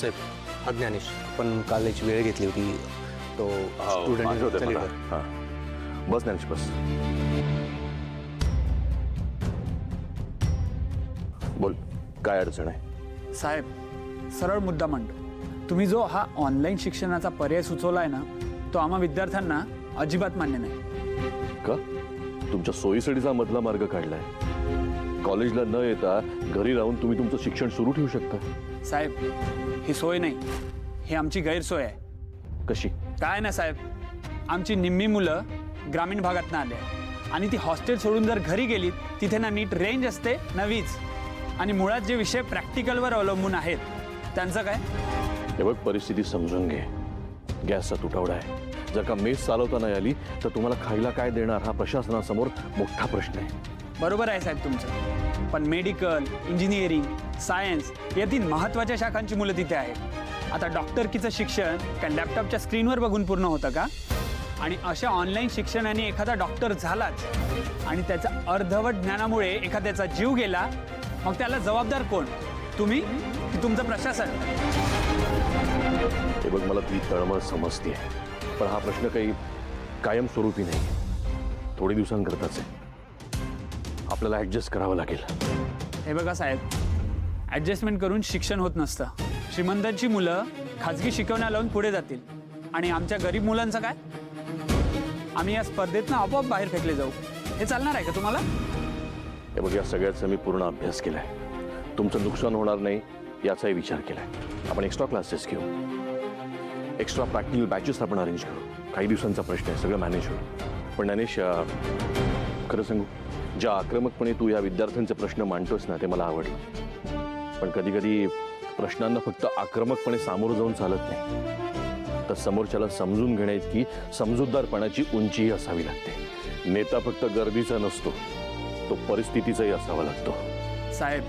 साहेब, हा ज्ञानेश. पण काल याची वेळ घेतली होती. तो स्टुडंट लीडर. हां, बस ज्ञानेश बस. बोल, काय अडचण आहे? साहेब, सरळ मुद्दा मांडतो. तुम्ही जो हा ऑनलाईन शिक्षणाचा पर्याय सुचवलाय ना, तो आम्हा विद्यार्थ्यांना अजिबात मान्य नाही. का? तुमच्या सोयीसाठीचा मधला मार्ग काढलाय. कॉलेजला न येता घरी राहून तुम्ही तुमचं शिक्षण सुरू ठेवू शकता. साहेब, ही सोय नाही, ही आमची गैरसोय आहे. कशी? काय ना साहेब, आमची निम्मी मुलं ग्रामीण भागातनं आले आणि ती हॉस्टेल सोडून जर घरी गेलीत तिथे ना नीट रेंज असते ना वीज. आणि मुळात जे विषय प्रॅक्टिकलवर अवलंबून आहेत त्यांचं काय? हे बघ, परिस्थिती समजून घे. गॅसचा तुटवडा आहे. जर का मेस चालवता नाही आली तर तुम्हाला खायला काय देणार हा प्रशासनासमोर मोठा प्रश्न आहे. बरोबर आहे साहेब तुमचं, पण मेडिकल, इंजिनिअरिंग, सायन्स या 3 महत्त्वाच्या शाखांची मुलं तिथे आहेत. आता डॉक्टरकीचं शिक्षण काय लॅपटॉपच्या स्क्रीनवर बघून पूर्ण होतं का? आणि अशा ऑनलाईन शिक्षणाने एखादा डॉक्टर झालाच आणि त्याच्या अर्धवट ज्ञानामुळे एखाद्याचा जीव गेला, मग त्याला जबाबदार कोण? तुम्ही की तुमचं प्रशासन? हे बघ, मला तुझी तळमळ समजते, पण हा प्रश्न काही कायमस्वरूपी नाही. थोडी दिवसांकरताच आहे. आपल्याला ॲडजस्ट करावं लागेल. हे बघा साहेब, ॲडजस्टमेंट करून शिक्षण होत नसतं. श्रीमंतांची मुलं खाजगी शिकवण्या लावून पुढे जातील आणि आमच्या गरीब मुलांचं काय? आम्ही या स्पर्धेतनं आपोआप बाहेर फेकले जाऊ. हे चालणार आहे का तुम्हाला? हे बघ, या सगळ्याचा मी पूर्ण अभ्यास केलाय. तुमचं नुकसान होणार नाही याचाही विचार केलाय. आपण एक्स्ट्रा क्लासेस घेऊ, एक्स्ट्रा प्रॅक्टिकल बॅचेस आपण अरेंज करू. काही दिवसांचा प्रश्न आहे, सगळं मॅनेज होईल. पण ज्ञानेश, खरं सांगू, ज्या आक्रमकपणे तू या विद्यार्थ्यांचे प्रश्न मांडतोस ना, ते मला आवडलं. पण कधी कधी प्रश्नांना फक्त आक्रमकपणे सामोरं जाऊन चालत नाही, तर समोरच्याला समजून घेण्याइतकी समजूतदारपणाची उंचीही असावी लागते. नेता फक्त गर्दीचा नसतो, तो परिस्थितीचाही असावा लागतो. साहेब,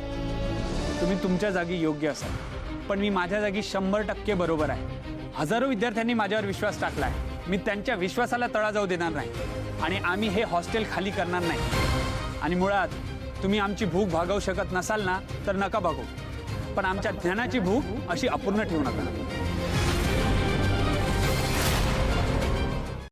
तुम्ही तुमच्या जागी योग्य असाल, पण मी माझ्या जागी 100% बरोबर आहे. हजारो विद्यार्थ्यांनी माझ्यावर विश्वास टाकला आहे. मी त्यांच्या विश्वासाला तडा जाऊ देणार नाही आणि आम्ही हे हॉस्टेल खाली करणार नाही. आणि मुळात तुम्ही आमची भूक भागवू शकत नसाल ना, तर नका भागू, पण आमच्या ज्ञानाची भूक अशी अपूर्ण ठेवू नका.